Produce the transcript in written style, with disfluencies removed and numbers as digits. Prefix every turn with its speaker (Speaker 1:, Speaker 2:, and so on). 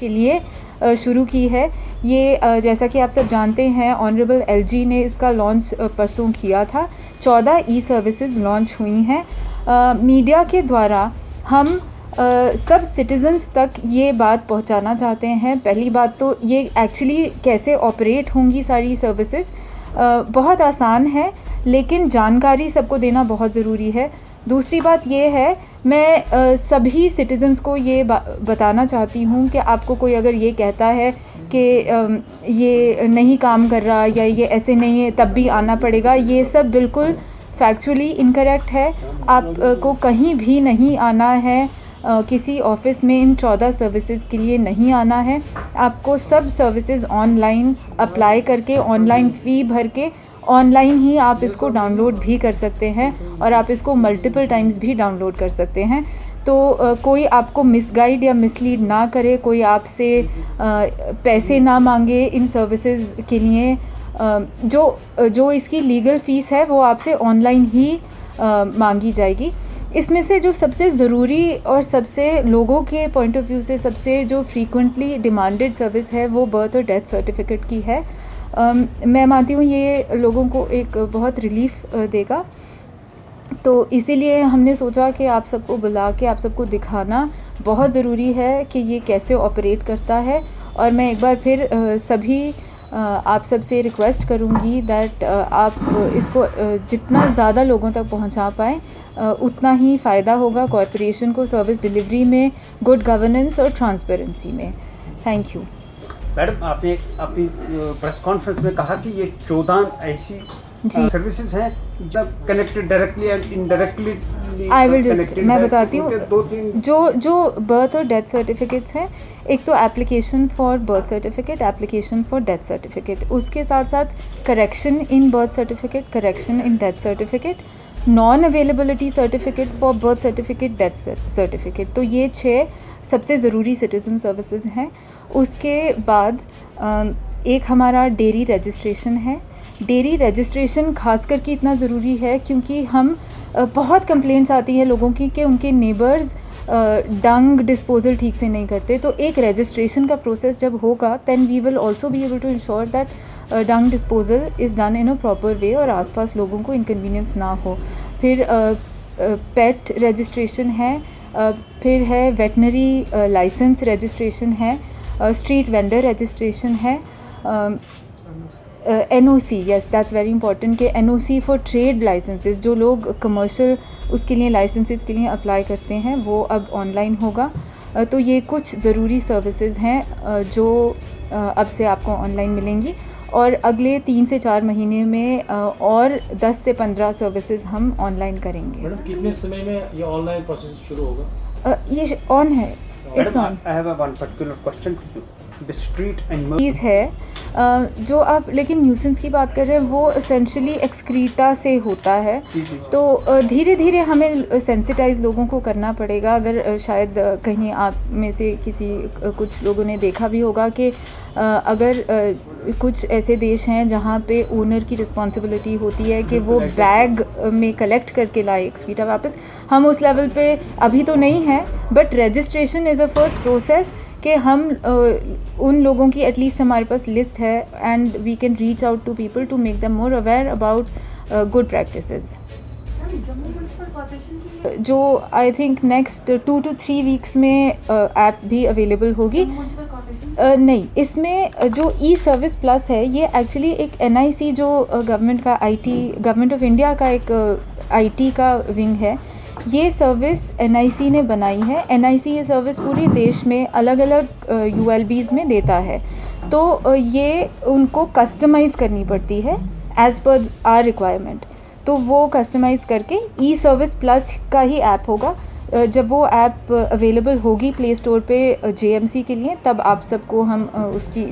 Speaker 1: के लिए शुरू की है। ये जैसा कि आप सब जानते हैं, ऑनरेबल एलजी ने इसका लॉन्च परसों किया था। 14 ई सर्विसेज लॉन्च हुई हैं। मीडिया के द्वारा हम सब सिटीज़न्स तक ये बात पहुंचाना चाहते हैं। पहली बात तो ये एक्चुअली कैसे ऑपरेट होंगी सारी सर्विसेज, बहुत आसान है, लेकिन जानकारी सबको देना बहुत ज़रूरी है। दूसरी बात ये है, मैं सभी सिटीज़न्स को ये बताना चाहती हूँ कि आपको कोई अगर ये कहता है कि ये नहीं काम कर रहा या ये ऐसे नहीं है तब भी आना पड़ेगा, ये सब बिल्कुल फैक्चुअली इनकरेक्ट है। आपको कहीं भी नहीं आना है, किसी ऑफिस में इन 14 सर्विसेज के लिए नहीं आना है। आपको सब सर्विसेज ऑनलाइन अप्लाई करके, ऑनलाइन फ़ी भर के, ऑनलाइन ही आप इसको डाउनलोड भी कर सकते हैं और आप इसको मल्टीपल टाइम्स भी डाउनलोड कर सकते हैं। तो कोई आपको मिसगाइड या मिसलीड ना करे, कोई आपसे पैसे ना मांगे इन सर्विसेज के लिए। जो इसकी लीगल फ़ीस है वो आपसे ऑनलाइन ही मांगी जाएगी। इसमें से जो सबसे ज़रूरी और सबसे लोगों के पॉइंट ऑफ व्यू से सबसे जो फ्रीक्वेंटली डिमांडेड सर्विस है वो बर्थ और डेथ सर्टिफिकेट की है। मैं मानती हूँ ये लोगों को एक बहुत रिलीफ देगा। तो इसीलिए हमने सोचा कि आप सबको बुला के आप सबको दिखाना बहुत ज़रूरी है कि ये कैसे ऑपरेट करता है। और मैं एक बार फिर सभी आप सबसे रिक्वेस्ट करूँगी दैट आप इसको जितना ज़्यादा लोगों तक पहुँचा पाएँ उतना ही फ़ायदा होगा कॉरपोरेशन को सर्विस डिलीवरी में, गुड गवर्नेंस और ट्रांसपेरेंसी में। Thank you.
Speaker 2: मैडम, आपने अपनी प्रेस कॉन्फ्रेंस में कहा कि ये 14 ऐसी सर्विसेज हैं जब connected directly and indirectly.
Speaker 1: I will just मैं बताती हूँ जो बर्थ और डेथ सर्टिफिकेट्स हैं। एक तो application for birth certificate, application for death certificate, उसके साथ साथ correction in birth certificate, correction in death certificate, non availability certificate for birth certificate, death certificate. तो ये 6 सबसे ज़रूरी सिटीज़न सर्विसेज हैं। उसके बाद एक हमारा डेयरी रजिस्ट्रेशन है। डेयरी रजिस्ट्रेशन खास करके इतना ज़रूरी है क्योंकि हम बहुत कंप्लेंट्स आती है लोगों की कि उनके नेबर्स डंग डिस्पोजल ठीक से नहीं करते। तो एक रजिस्ट्रेशन का प्रोसेस जब होगा then we will also be able to ensure that dung disposal is done in a proper way और आसपास लोगों को इनकन्वीनियंस ना हो। फिर पेट रजिस्ट्रेशन है, फिर है वेटनरी लाइसेंस रजिस्ट्रेशन है, स्ट्रीट वेंडर रजिस्ट्रेशन है, NOC, yes that's very important कि NOC फॉर ट्रेड लाइसेंसेस, जो लोग कमर्शियल उसके लिए लाइसेंसेस के लिए अप्लाई करते हैं वो अब ऑनलाइन होगा। तो ये कुछ ज़रूरी सर्विसेज हैं जो अब से आपको ऑनलाइन मिलेंगी और अगले 3 से 4 महीने में और 10 से 15 सर्विसेज हम ऑनलाइन करेंगे।
Speaker 3: मैडम, कितने समय में ये ऑनलाइन प्रोसेस शुरू होगा?
Speaker 1: ये ऑन है, it's on.
Speaker 2: I have one particular question to you. Street and
Speaker 1: चीज़ है जो आप लेकिन न्यूसेंस की बात कर रहे हैं वो एसेंशियली एक्सक्रीटा से होता है। तो धीरे धीरे हमें सेंसिटाइज लोगों को करना पड़ेगा। अगर शायद कहीं आप में से कुछ लोगों ने देखा भी होगा कि अगर कुछ ऐसे देश हैं जहाँ पे ओनर की रिस्पॉन्सिबिलिटी होती है कि वो बैग में कलेक्ट करके लाए एक्सक्रीटा वापस। हम उस लेवल पे अभी तो नहीं है, but registration is a first process कि हम उन लोगों की एटलीस्ट हमारे पास लिस्ट है and we can reach out to people to make them more aware about good practices. जो I think next 2 to 3 weeks में ऐप भी अवेलेबल होगी। नहीं, इसमें जो ई सर्विस प्लस है ये एक्चुअली एक NIC जो गवर्नमेंट ऑफ इंडिया का एक IT का विंग है। ये सर्विस NIC ने बनाई है। NIC ये सर्विस पूरे देश में अलग अलग ULBs में देता है। तो ये उनको कस्टमाइज़ करनी पड़ती है एज़ पर आर रिक्वायरमेंट। तो वो कस्टमाइज़ करके ई सर्विस प्लस का ही ऐप होगा। जब वो ऐप अवेलेबल होगी प्ले स्टोर पे JMC के लिए, तब आप सबको हम उसकी